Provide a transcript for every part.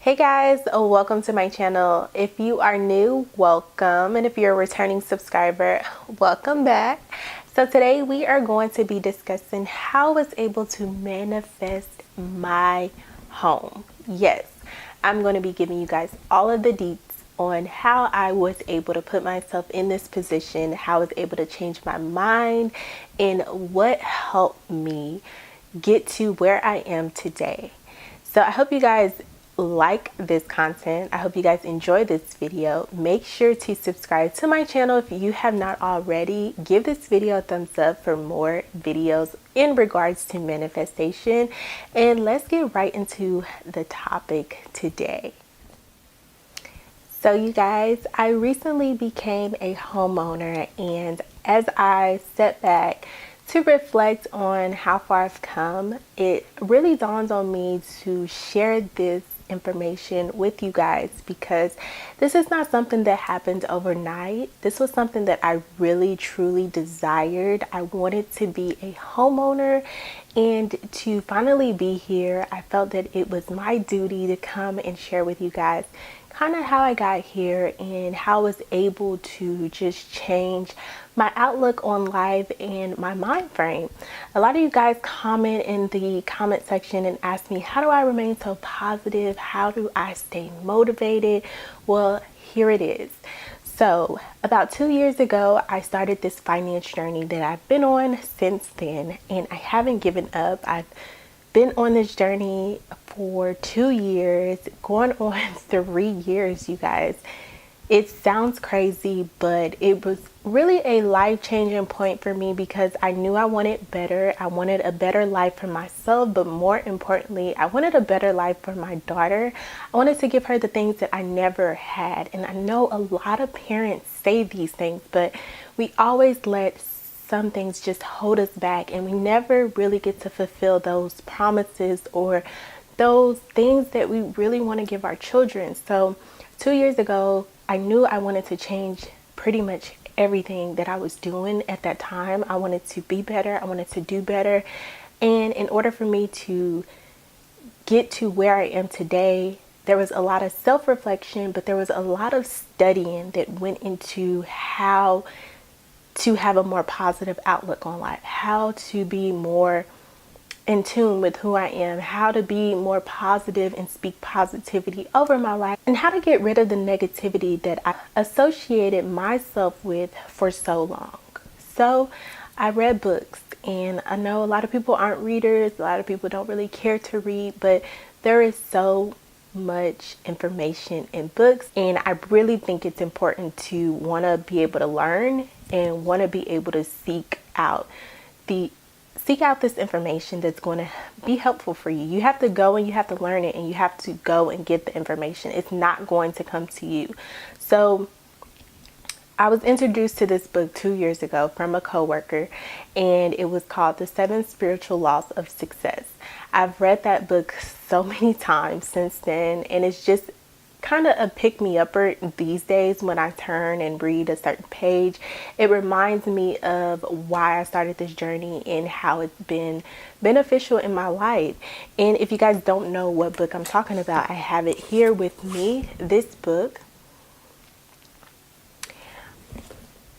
Hey guys, welcome to my channel. If you are new, welcome, and if you're a returning subscriber, welcome back. So today we are going to be discussing how I was able to manifest my home. Yes, I'm going to be giving you guys all of the deets on how I was able to put myself in this position, how I was able to change my mind, and what helped me get to where I am today. So I hope you guys like this content. I hope you guys enjoy this video. Make sure to subscribe to my channel if you have not already. Give this video a thumbs up for more videos in regards to manifestation. And let's get right into the topic today. So you guys, I recently became a homeowner, and as I step back to reflect on how far I've come, it really dawns on me to share this information with you guys because this is not something that happened overnight. This was something that I really truly desired. I wanted to be a homeowner, and to finally be here, I felt that it was my duty to come and share with you guys kind of how I got here and how I was able to just change my outlook on life and my mind frame. A lot of you guys comment in the comment section and ask me, how do I remain so positive? How do I stay motivated? Well, here it is. So about 2 years ago, I started this finance journey that I've been on since then, and I haven't given up. I've been on this journey for 2 years, going on 3 years, you guys. It sounds crazy, but it was really a life-changing point for me because I knew I wanted better. I wanted a better life for myself, but more importantly, I wanted a better life for my daughter. I wanted to give her the things that I never had. And I know a lot of parents say these things, but we always let some things just hold us back, and we never really get to fulfill those promises or those things that we really want to give our children. So 2 years ago, I knew I wanted to change pretty much everything that I was doing at that time. I wanted to be better. I wanted to do better. And in order for me to get to where I am today, there was a lot of self-reflection, but there was a lot of studying that went into how to have a more positive outlook on life, how to be more in tune with who I am, how to be more positive and speak positivity over my life, and how to get rid of the negativity that I associated myself with for so long. So I read books, and I know a lot of people aren't readers, a lot of people don't really care to read, but there is so much information in books, and I really think it's important to want to be able to learn and want to be able to seek out this information that's going to be helpful for you. You have to go and you have to learn it, and you have to go and get the information. It's not going to come to you. So I was introduced to this book 2 years ago from a coworker, and it was called The 7 Spiritual Laws of Success. I've read that book so many times since then, and it's just kind of a pick-me-upper these days. When I turn and read a certain page, it reminds me of why I started this journey and how it's been beneficial in my life. And if you guys don't know what book I'm talking about, I have it here with me. This book,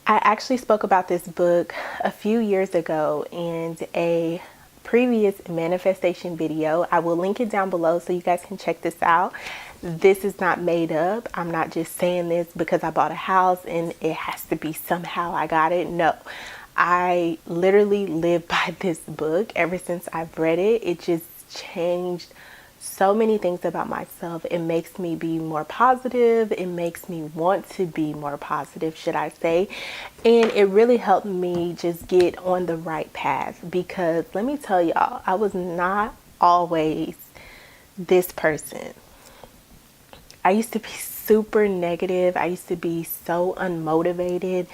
I actually spoke about this book a few years ago in a previous manifestation video. I will link it down below so you guys can check this out. This is not made up. I'm not just saying this because I bought a house and it has to be somehow I got it. No, I literally live by this book. Ever since I've read it, it just changed so many things about myself. It makes me be more positive. It makes me want to be more positive, should I say. And it really helped me just get on the right path, because let me tell y'all, I was not always this person. I used to be super negative. I used to be so unmotivated.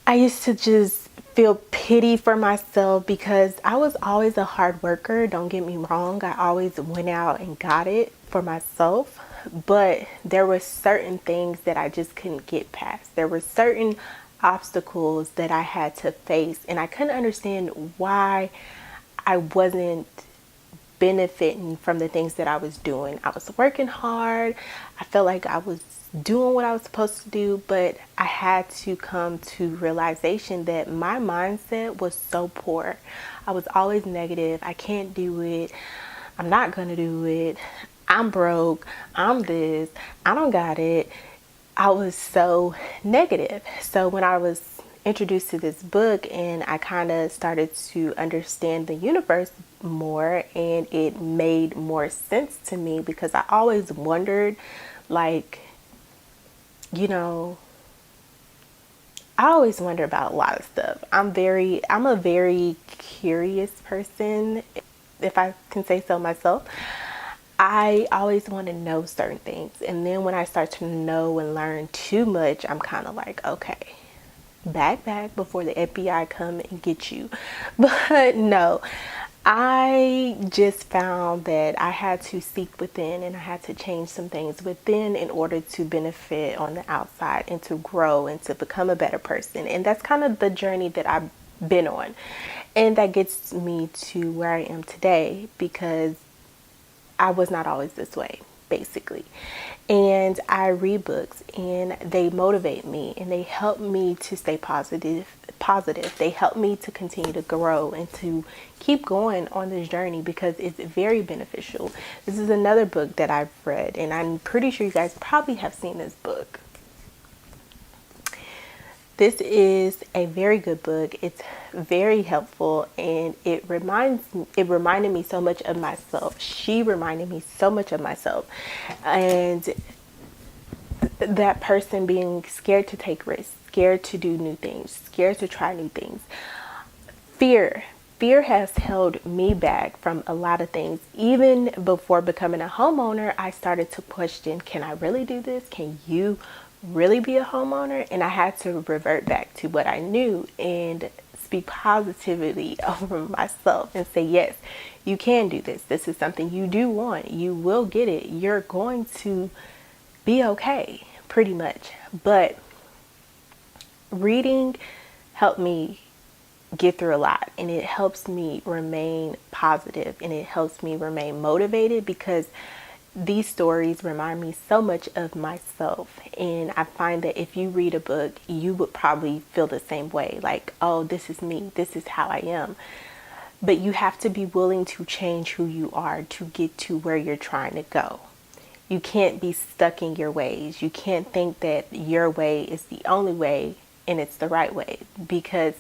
I used to just feel pity for myself because I was always a hard worker. Don't get me wrong. I always went out and got it for myself. But there were certain things that I just couldn't get past. There were certain obstacles that I had to face, and I couldn't understand why I wasn't benefiting from the things that I was doing. I was working hard. I felt like I was doing what I was supposed to do, but I had to come to realization that my mindset was so poor. I was always negative. I can't do it. I'm not gonna do it. I'm broke. I'm this. I don't got it. I was so negative. So when I was introduced to this book and I kind of started to understand the universe more, and it made more sense to me, because I always wondered, like, you know, I always wonder about a lot of stuff. I'm a very curious person, if I can say so myself. I always want to know certain things. And then when I start to know and learn too much, I'm kind of like, okay, back before the FBI come and get you. But no, I just found that I had to seek within, and I had to change some things within in order to benefit on the outside and to grow and to become a better person. And that's kind of the journey that I've been on. And that gets me to where I am today, because I was not always this way, basically. And I read books, and they motivate me, and they help me to stay positive. They help me to continue to grow and to keep going on this journey, because it's very beneficial. This is another book that I've read, and I'm pretty sure you guys probably have seen this book. This is a very good book. It's very helpful, and it reminded me so much of myself. She reminded me so much of myself. And that person being scared to take risks, scared to do new things, scared to try new things. Fear has held me back from a lot of things. Even before becoming a homeowner, I started to question, can I really do this? Can you really be a homeowner? And I had to revert back to what I knew and speak positively over myself and say, yes, you can do this. This is something you do want. You will get it. You're going to be okay, pretty much. But reading helped me get through a lot, and it helps me remain positive, and it helps me remain motivated, because these stories remind me so much of myself. And I find that if you read a book, you would probably feel the same way, like, oh, this is me, this is how I am. But you have to be willing to change who you are to get to where you're trying to go. You can't be stuck in your ways. You can't think that your way is the only way and it's the right way, because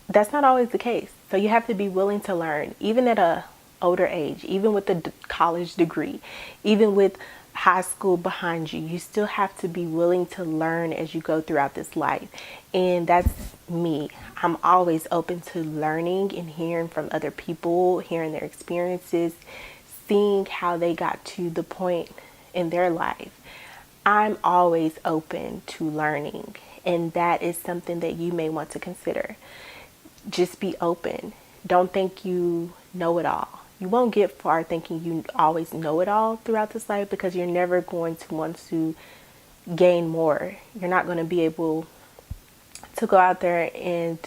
that's not always the case. So you have to be willing to learn, even at a older age, even with a college degree, even with high school behind you. You still have to be willing to learn as you go throughout this life. And that's me. I'm always open to learning and hearing from other people, hearing their experiences, seeing how they got to the point in their life. I'm always open to learning, and that is something that you may want to consider. Just be open. Don't think you know it all. You won't get far thinking you always know it all throughout this life, because you're never going to want to gain more. You're not going to be able to go out there and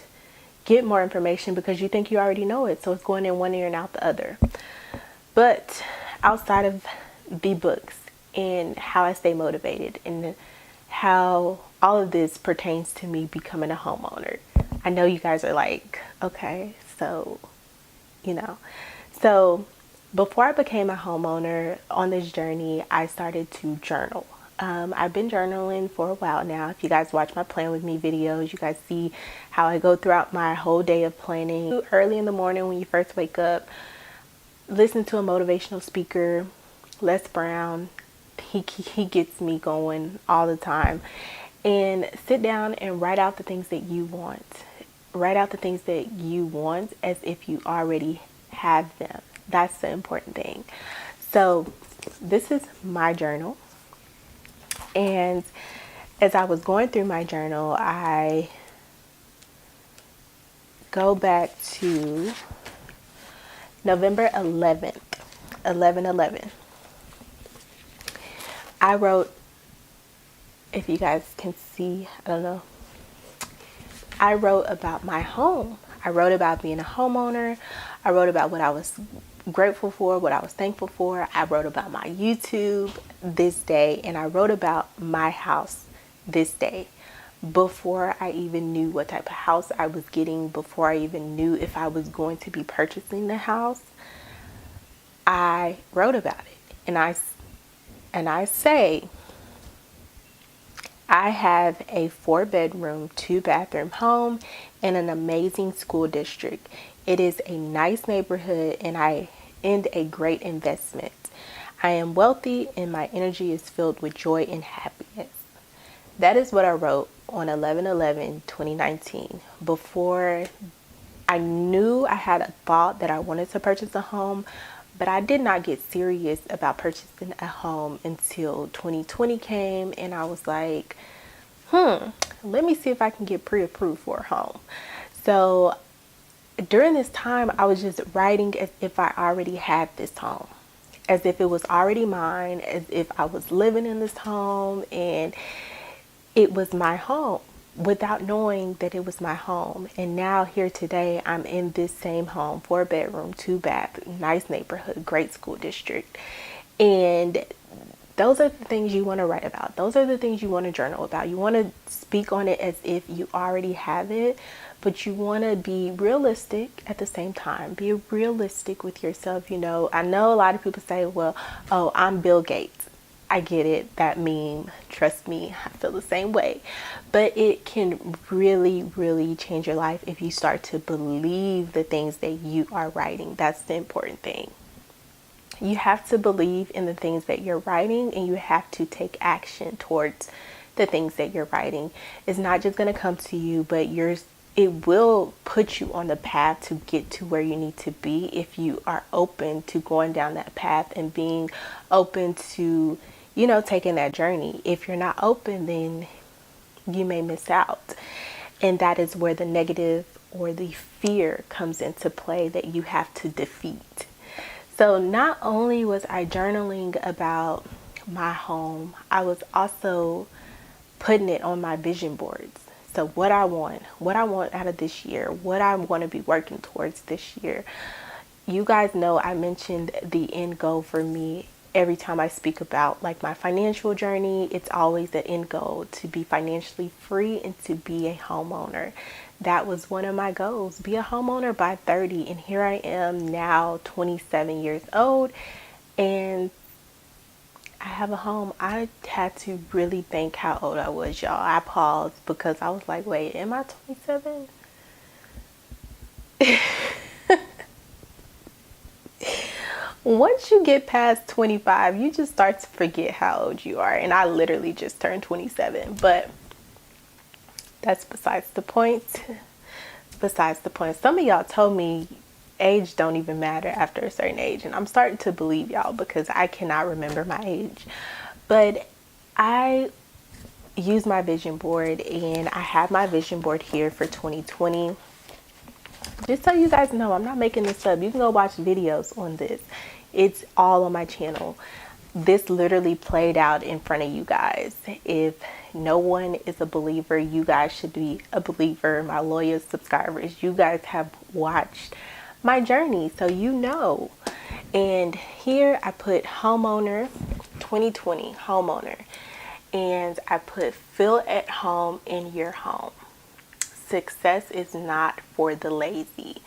get more information because you think you already know it. So it's going in one ear and out the other. But outside of the books and how I stay motivated and how all of this pertains to me becoming a homeowner, I know you guys are like, okay, so, So before I became a homeowner on this journey, I started to journal. I've been journaling for a while now. If you guys watch my Plan With Me videos, you guys see how I go throughout my whole day of planning. Early in the morning when you first wake up, listen to a motivational speaker, Les Brown. He gets me going all the time. And sit down and write out the things that you want. Write out the things that you want as if you already have them. That's the important thing. So this is my journal. And as I was going through my journal, I go back to November 11th, 11/11. I wrote, if you guys can see, I don't know. I wrote about my home. I wrote about being a homeowner. I wrote about what I was grateful for, what I was thankful for. I wrote about my YouTube this day, and I wrote about my house this day. Before I even knew what type of house I was getting, before I even knew if I was going to be purchasing the house, I wrote about it. And I say, I have a 4-bedroom, 2-bathroom home in an amazing school district. It is a nice neighborhood and a great investment. I am wealthy and my energy is filled with joy and happiness. That is what I wrote on 11/11/2019. Before I knew I had a thought that I wanted to purchase a home, but I did not get serious about purchasing a home until 2020 came, and I was like, let me see if I can get pre-approved for a home. So during this time, I was just writing as if I already had this home, as if it was already mine, as if I was living in this home and it was my home, without knowing that it was my home. And now here today, I'm in this same home, 4-bedroom, 2-bath, nice neighborhood, great school district. And those are the things you want to write about. Those are the things you want to journal about. You want to speak on it as if you already have it, but you want to be realistic at the same time. Be realistic with yourself. I know a lot of people say, well, oh, I'm Bill Gates. I get it, that meme, trust me, I feel the same way. But it can really, really change your life if you start to believe the things that you are writing. That's the important thing. You have to believe in the things that you're writing, and you have to take action towards the things that you're writing. It's not just going to come to you, but it will put you on the path to get to where you need to be if you are open to going down that path and being open to taking that journey. If you're not open, then you may miss out. And that is where the negative or the fear comes into play that you have to defeat. So not only was I journaling about my home, I was also putting it on my vision boards. So what I want out of this year, what I want to be working towards this year. You guys know I mentioned the end goal for me every time I speak about like my financial journey. It's always the end goal to be financially free and to be a homeowner. That was one of my goals, be a homeowner by 30. And here I am now, 27 years old, and I have a home. I had to really think how old I was, y'all. I paused because I was like, wait, am I 27? Once you get past 25, you just start to forget how old you are. And I literally just turned 27. But that's besides the point. Some of y'all told me age don't even matter after a certain age. And I'm starting to believe y'all because I cannot remember my age. But I use my vision board, and I have my vision board here for 2020. Just so you guys know, I'm not making this up. You can go watch videos on this. It's all on my channel. This literally played out in front of you guys. If no one is a believer, you guys should be a believer. My loyal subscribers, you guys have watched my journey, so you know. And here I put homeowner 2020 homeowner, and I put feel at home in your home. Success is not for the lazy.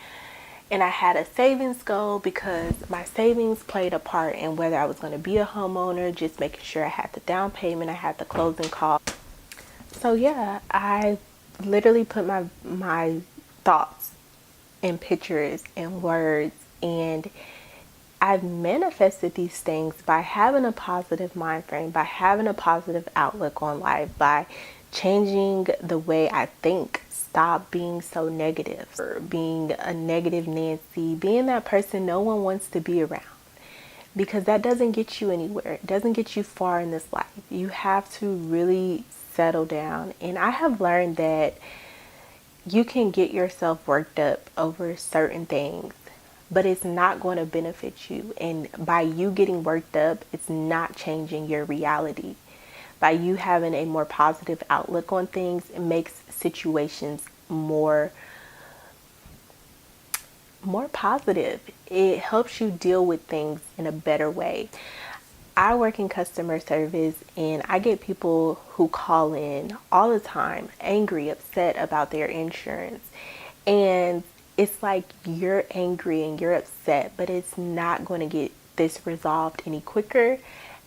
And I had a savings goal because my savings played a part in whether I was going to be a homeowner, just making sure I had the down payment, I had the closing costs. So yeah, I literally put my thoughts in pictures and words, and I've manifested these things by having a positive mind frame, by having a positive outlook on life, by changing the way I think. Stop being so negative, or being a negative Nancy, being that person no one wants to be around, because that doesn't get you anywhere. It doesn't get you far in this life. You have to really settle down. And I have learned that you can get yourself worked up over certain things, but it's not going to benefit you. And by you getting worked up, it's not changing your reality. By you having a more positive outlook on things, it makes situations more positive. it helps you deal with things in a better way. I work in customer service and I get people who call in all the time, angry, upset about their insurance. And it's like you're angry and you're upset, but it's not going to get this resolved any quicker.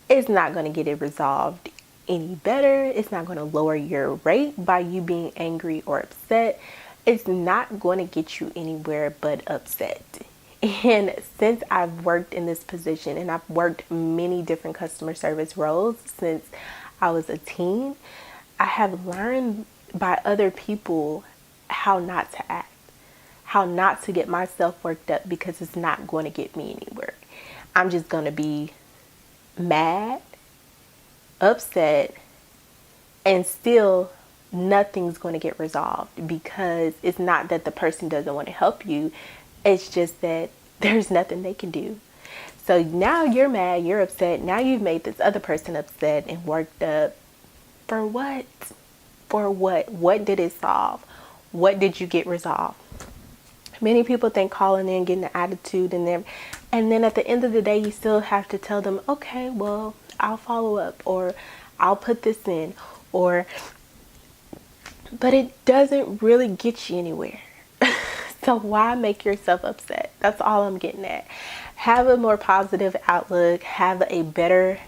It's not going to get it resolved any better. It's not going to lower your rate by you being angry or upset. It's not going to get you anywhere but upset. And since I've worked in this position, and I've worked many different customer service roles since I was a teen, I have learned by other people how not to act, how not to get myself worked up, because it's not going to get me anywhere. I'm just going to be mad, upset, and still nothing's going to get resolved, because it's not that the person doesn't want to help you. It's just that there's nothing they can do. So now you're mad, you're upset. Now you've made this other person upset and worked up. For what? For what? What did it solve? What did you get resolved? Many people think calling in, getting an attitude and then at the end of the day, you still have to tell them, okay, well, I'll follow up, or I'll put this in, but it doesn't really get you anywhere. So why make yourself upset? That's all I'm getting at. Have a more positive outlook, have a better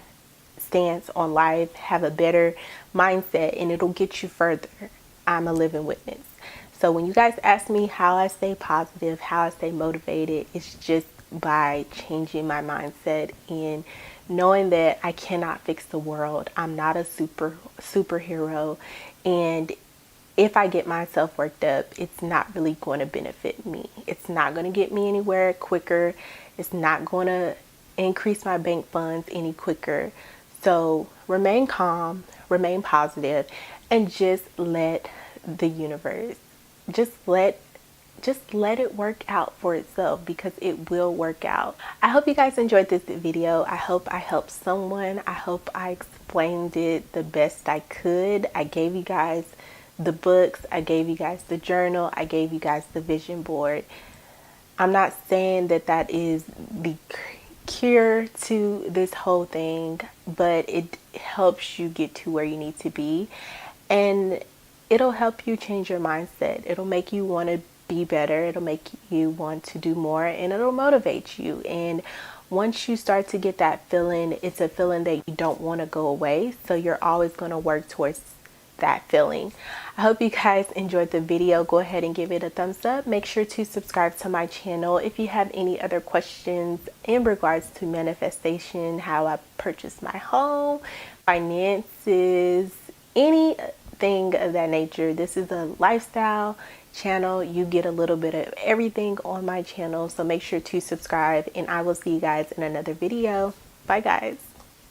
stance on life, have a better mindset, and it'll get you further. I'm a living witness. So when you guys ask me how I stay positive, how I stay motivated, it's just by changing my mindset and knowing that I cannot fix the world. I'm not a superhero, and if I get myself worked up, it's not really going to benefit me. It's not going to get me anywhere quicker. It's not going to increase my bank funds any quicker. So remain calm, remain positive, and just let the universe, just let it work out for itself, because it will work out. I hope you guys enjoyed this video. I hope I helped someone. I hope I explained it the best I could. I gave you guys the books, I gave you guys the journal, I gave you guys the vision board. I'm not saying that is the cure to this whole thing, but it helps you get to where you need to be, and it'll help you change your mindset. It'll make you want to be better, it'll make you want to do more, and it'll motivate you. And once you start to get that feeling, it's a feeling that you don't want to go away, so you're always going to work towards that feeling. I hope you guys enjoyed the video. Go ahead and give it a thumbs up. Make sure to subscribe to my channel. If you have any other questions in regards to manifestation, how I purchased my home, finances, anything of that nature, this is a lifestyle channel. You get a little bit of everything on my channel, so make sure to subscribe, and I will see you guys in another video. Bye guys.